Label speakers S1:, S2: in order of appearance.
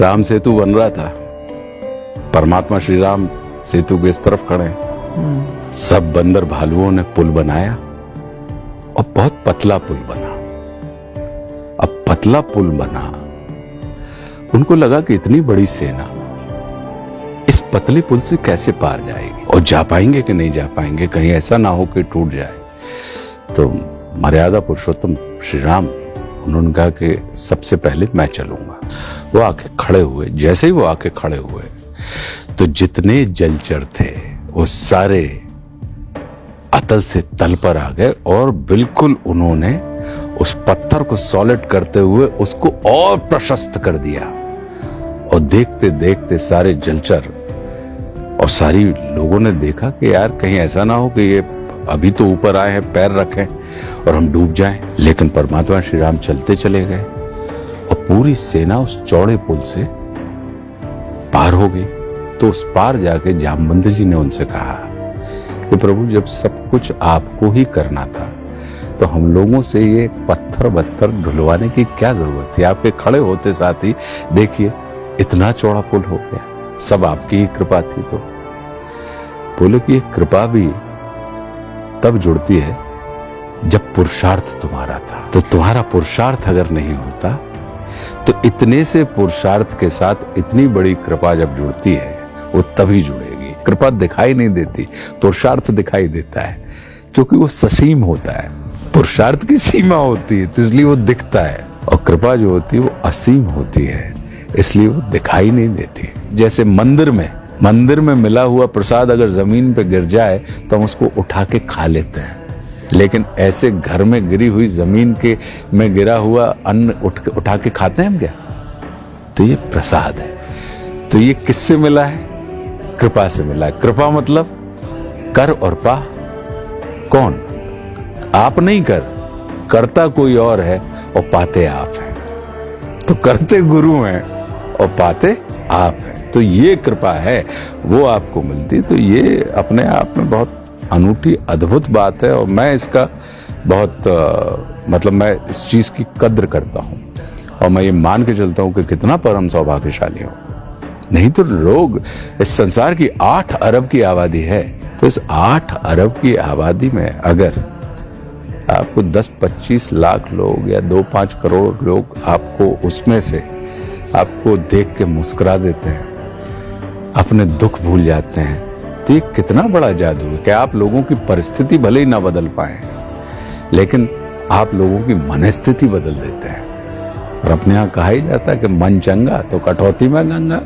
S1: राम सेतु बन रहा था, परमात्मा श्री राम सेतु के इस तरफ खड़े हैं। सब बंदर भालुओं ने पुल बनाया और बहुत पतला पुल बना। अब पतला पुल बना, उनको लगा कि इतनी बड़ी सेना इस पतले पुल से कैसे पार जाएगी और जा पाएंगे कि नहीं जा पाएंगे, कहीं ऐसा ना हो कि टूट जाए। तो मर्यादा पुरुषोत्तम श्री राम, उन्होंने कहा कि सबसे पहले मैं चलूंगा। वो आके खड़े हुए, जैसे ही वो आके खड़े हुए तो जितने जलचर थे वो सारे अतल से तल पर आ गए और बिल्कुल उन्होंने उस पत्थर को सॉलिड करते हुए उसको और प्रशस्त कर दिया। और देखते देखते सारे जलचर और सारी लोगों ने देखा कि यार कहीं ऐसा ना हो कि ये अभी तो ऊपर आए हैं, पैर रखें और हम डूब जाएं। लेकिन परमात्मा श्री राम चलते चले गए और पूरी सेना उस चौड़े पुल से पार हो गई। तो उस पार जाके जामवंत जी ने उनसे कहा कि प्रभु, जब सब कुछ आपको ही करना था तो हम लोगों से ये पत्थर बत्थर ढुलवाने की क्या जरूरत थी? आपके खड़े होते साथ ही देखिए इतना चौड़ा पुल हो गया, सब आपकी ही कृपा थी। तो बोले कि ये कृपा भी तब जुड़ती है जब पुरुषार्थ तुम्हारा था। तो तुम्हारा पुरुषार्थ अगर नहीं होता तो इतने से पुरुषार्थ के साथ इतनी बड़ी कृपा जब जुड़ती है वो तभी जुड़ेगी। कृपा दिखाई नहीं देती, पुरुषार्थ दिखाई देता है, क्योंकि वो ससीम होता है। पुरुषार्थ की सीमा होती है तो इसलिए वो दिखता है, और कृपा जो होती है वो असीम होती है, इसलिए वो दिखाई नहीं देती। जैसे मंदिर में मिला हुआ प्रसाद अगर जमीन पे गिर जाए तो हम उसको उठा के खा लेते हैं, लेकिन ऐसे घर में गिरी हुई जमीन के में गिरा हुआ अन्न उठा के खाते हैं हम क्या? तो ये प्रसाद है। तो ये किससे मिला है? कृपा से मिला है। कृपा मतलब कर और पा। कौन? आप नहीं करता कोई और है और पाते आप हैं। तो करते गुरु हैं और पाते आप हैं। तो ये कृपा है, वो आपको मिलती। तो ये अपने आप में बहुत अनूठी अद्भुत बात है और मैं इसका बहुत मैं इस चीज की कद्र करता हूं और मैं ये मान के चलता हूं कि कितना परम सौभाग्यशाली हूं। नहीं तो लोग, इस संसार की 8 अरब की आबादी है, तो इस 8 अरब की आबादी में अगर आपको 10-25 लाख लोग या 2-5 करोड़ लोग आपको उसमें से आपको देख के मुस्कुरा देते हैं, अपने दुख भूल जाते हैं, तो ये कितना बड़ा जादू है कि आप लोगों की परिस्थिति भले ही ना बदल पाए लेकिन आप लोगों की मनस्थिति बदल देते हैं। और अपने यहाँ कहा ही जाता है कि मन चंगा तो कटौती में गंगा।